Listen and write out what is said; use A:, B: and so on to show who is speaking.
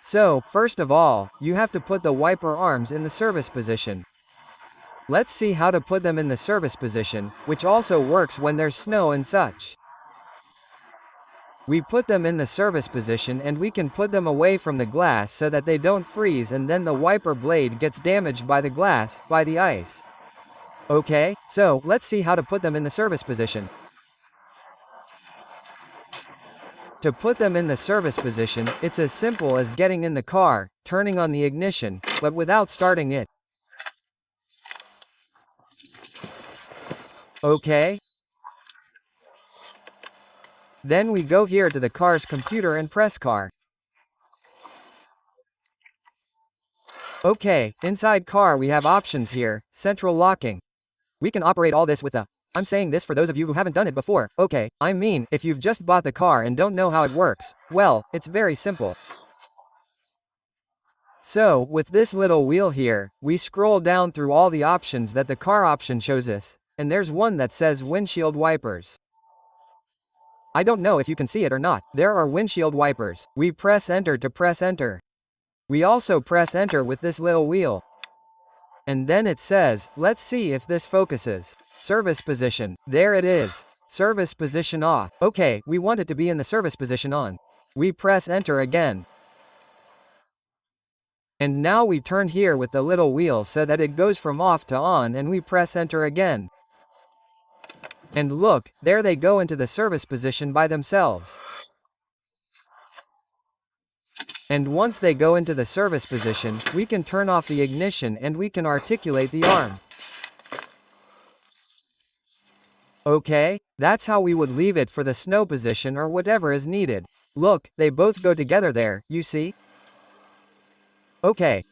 A: So, first of all, you have to put the wiper arms in the service position. Let's see how to put them in the service position, which also works when there's snow and such. We put them in the service position and we can put them away from the glass so that they don't freeze and then the wiper blade gets damaged by the glass, by the ice. Okay, so, let's see how to put them in the service position. To put them in the service position, it's as simple as getting in the car, turning on the ignition, but without starting it. Okay? Then we go here to the car's computer and press car. Okay, inside car we have options here, central locking. We can operate all this with the, I'm saying this for those of you who haven't done it before, okay, I mean, if you've just bought the car and don't know how it works, well, it's very simple. So, with this little wheel here, we scroll down through all the options that the car option shows us, and there's one that says windshield wipers. I don't know if you can see it or not, there are windshield wipers. We press enter to press enter. We also press enter with this little wheel. And then it says, let's see if this focuses. Service position, there it is. Service position off. Okay, we want it to be in the service position on. We press enter again. And now we turn here with the little wheel so that it goes from off to on and we press enter again. And look, there they go into the service position by themselves. And once they go into the service position, we can turn off the ignition and we can articulate the arm. Okay, that's how we would leave it for the snow position or whatever is needed. Look, they both go together there, you see? Okay,